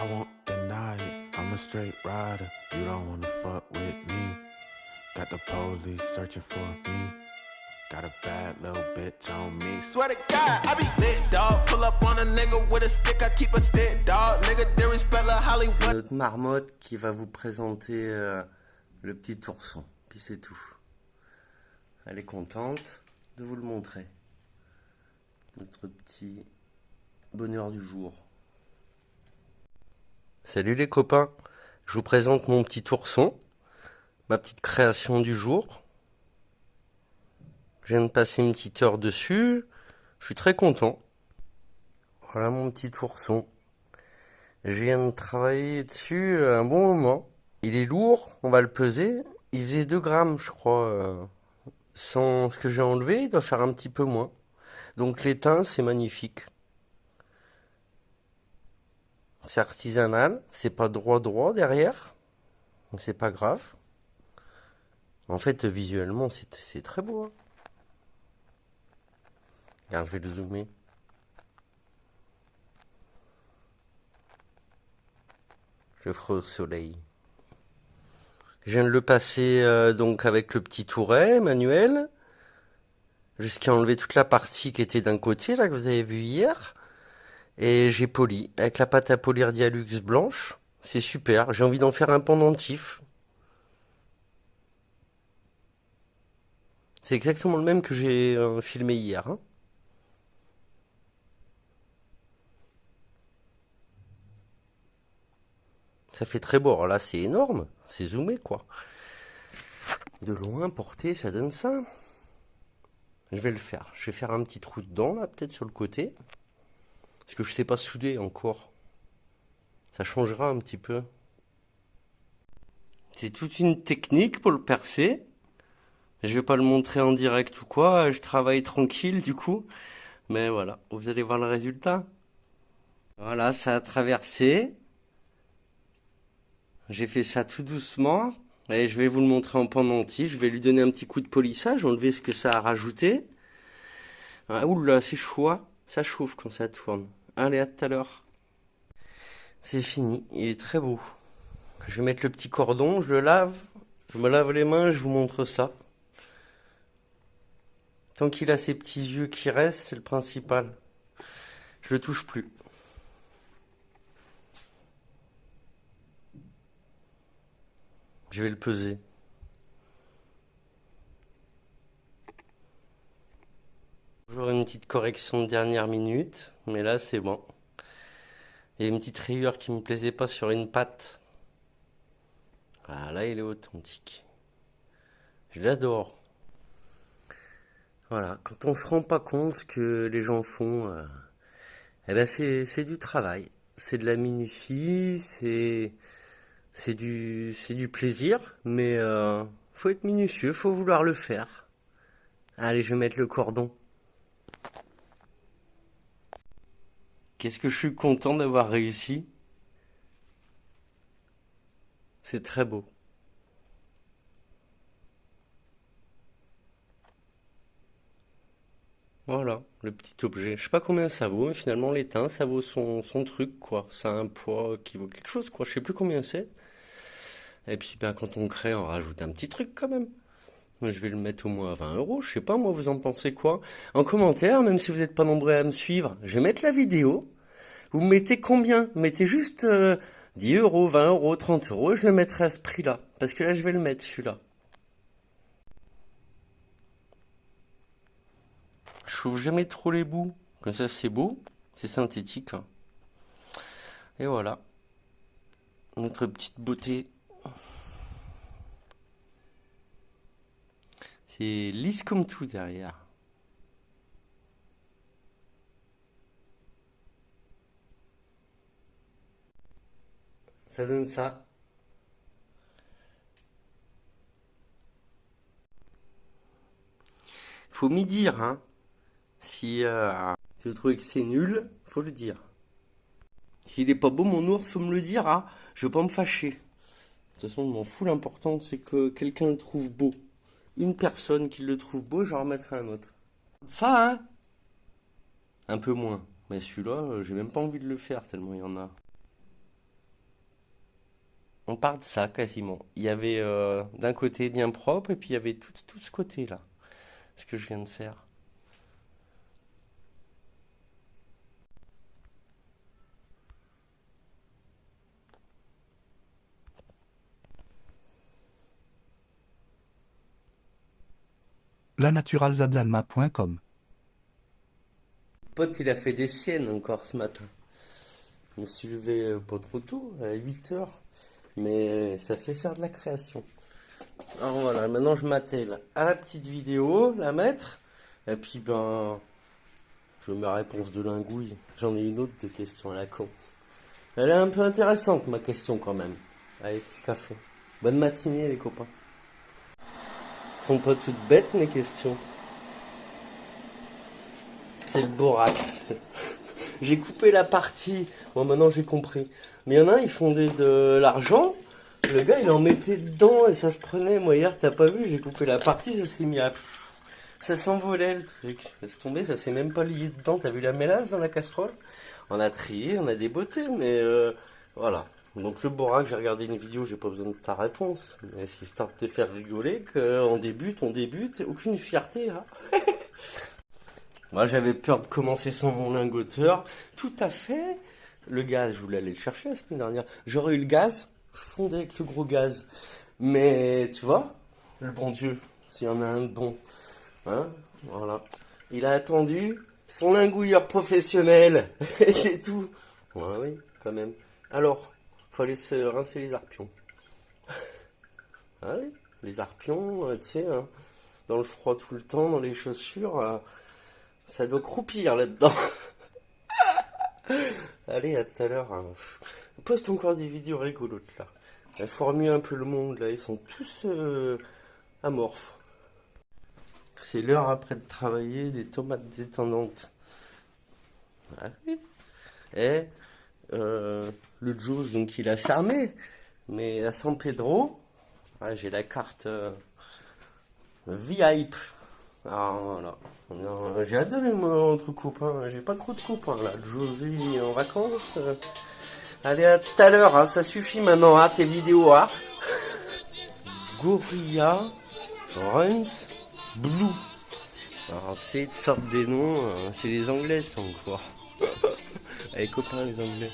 I won't deny it, I'm a straight rider. You don't wanna fuck with me. Got the police searching for me. Got a bad little bitch on me. Swear to God, I be lit, dog. Pull up on a nigga with a stick, I keep a stick, dog. Nigga, there respect la Hollywood. Notre marmotte qui va vous présenter le petit ourson. Puis c'est tout. Elle est contente de vous le montrer. Notre petit bonheur du jour. Salut les copains, je vous présente mon petit ourson, ma petite création du jour. Je viens de passer une petite heure dessus, je suis très content. Voilà mon petit ourson. Je viens de travailler dessus un bon moment. Il est lourd, on va le peser. Il faisait 2 grammes je crois. Sans ce que j'ai enlevé, il doit faire un petit peu moins. Donc l'étain c'est magnifique. C'est artisanal, c'est pas droit derrière, donc c'est pas grave. En fait, visuellement, c'est très beau. Hein. Regarde, je vais le zoomer. Je le ferai au soleil. Je viens de le passer donc avec le petit touret manuel, jusqu'à enlever toute la partie qui était d'un côté, là, que vous avez vu hier. Et j'ai poli avec la pâte à polir Dialux blanche. C'est super. J'ai envie d'en faire un pendentif. C'est exactement le même que j'ai filmé hier. Hein. Ça fait très beau. Alors là, c'est énorme. C'est zoomé, quoi. De loin, porté, ça donne ça. Je vais le faire. Je vais faire un petit trou dedans, là, peut-être sur le côté. Parce que je sais pas souder encore. Ça changera un petit peu. C'est toute une technique pour le percer. Je vais pas le montrer en direct ou quoi. Je travaille tranquille du coup. Mais voilà, vous allez voir le résultat. Voilà, ça a traversé. J'ai fait ça tout doucement. Et je vais vous le montrer en pendentif. Je vais lui donner un petit coup de polissage, enlever ce que ça a rajouté. Ah, oula, c'est chaud. Ça chauffe quand ça tourne. Allez, à tout à l'heure. C'est fini, il est très beau. Je vais mettre le petit cordon, je le lave. Je me lave les mains, je vous montre ça. Tant qu'il a ses petits yeux qui restent, c'est le principal. Je le touche plus. Je vais le peser. Toujours une petite correction de dernière minute, mais là c'est bon. Il y a une petite rayure qui me plaisait pas sur une patte. Ah là il est authentique. Je l'adore. Voilà, quand on se rend pas compte ce que les gens font, eh ben c'est du travail. C'est de la minutie, c'est du plaisir, mais faut être minutieux, faut vouloir le faire. Allez, je vais mettre le cordon. Qu'est-ce que je suis content d'avoir réussi. C'est très beau. Voilà, le petit objet. Je sais pas combien ça vaut, mais finalement l'étain, ça vaut son truc, quoi. Ça a un poids qui vaut quelque chose, quoi. Je sais plus combien c'est. Et puis, ben, quand on crée, on rajoute un petit truc quand même. Moi, je vais le mettre au moins à 20 euros. Je sais pas, moi, vous en pensez quoi? En commentaire, même si vous n'êtes pas nombreux à me suivre, je vais mettre la vidéo. Vous mettez combien? Mettez juste 10 euros, 20 euros, 30 euros, et je le mettrai à ce prix-là. Parce que là, je vais le mettre, celui-là. Je trouve jamais trop les bouts. Comme ça, c'est beau. C'est synthétique. Hein. Et voilà. Notre petite beauté. C'est lisse comme tout derrière. Ça donne ça. Faut m'y dire, hein. Si vous trouvez que c'est nul, faut le dire. S'il est pas beau mon ours, faut me le dire, hein. Je veux pas me fâcher. De toute façon, je m'en fous, l'important c'est que quelqu'un le trouve beau. Une personne qui le trouve beau, j'en remettrai un autre. Ça, hein. Un peu moins. Mais celui-là, j'ai même pas envie de le faire tellement il y en a. On part de ça quasiment. Il y avait d'un côté bien propre et puis il y avait tout ce côté-là. Ce que je viens de faire. lanaturalzadlalma.com. Pote, il a fait des siennes encore ce matin. Je me suis levé pas trop tôt, à 8 heures. Mais ça fait faire de la création. Alors voilà, maintenant je m'attelle à la petite vidéo, la mettre. Et puis je mets réponse de Lingouille. J'en ai une autre de questions à la con. Elle est un peu intéressante ma question quand même. Allez, petit café. Bonne matinée les copains. Sont pas toutes bêtes mes questions. C'est le borax. J'ai coupé la partie. Bon, maintenant j'ai compris. Mais il y en a un, ils fondaient de l'argent. Le gars, il en mettait dedans et ça se prenait. Moi, hier, t'as pas vu, j'ai coupé la partie, ça s'est mis à. Ça s'envolait le truc. Laisse tomber, ça s'est même pas lié dedans. T'as vu la mélasse dans la casserole? On a trié, on a déboté, mais voilà. Donc, le borax, j'ai regardé une vidéo, j'ai pas besoin de ta réponse. Mais c'est histoire de te faire rigoler qu'on débute, aucune fierté, hein. Moi, j'avais peur de commencer sans mon lingoteur. Tout à fait. Le gaz, je voulais aller le chercher la semaine dernière. J'aurais eu le gaz, je fondais avec le gros gaz. Mais, tu vois, le bon Dieu, s'il y en a un de bon, hein, voilà. Il a attendu son lingouilleur professionnel. Et c'est tout. Ouais, oui, quand même. Alors, fallait se rincer les arpions. Ah oui, les arpions, tu sais, hein, dans le froid tout le temps, dans les chaussures... ça doit croupir là-dedans. Allez, à tout à l'heure. Hein. Poste encore des vidéos rigolotes là. Il faut remuer un peu le monde là. Ils sont tous amorphes. C'est l'heure après de travailler des tomates détendantes. Ah oui. Et le Joe's, donc il a fermé. Mais à San Pedro, j'ai la carte VIP. Ah voilà. Non, j'ai adoré moi entre copains, j'ai pas trop de copains là. José est en vacances. Allez à tout à l'heure, hein, ça suffit maintenant, hein, tes vidéos. Hein. Gorilla Runs Blue. Alors tu sais, ils te sortent des noms, c'est les anglais ça encore. Allez copains les anglais.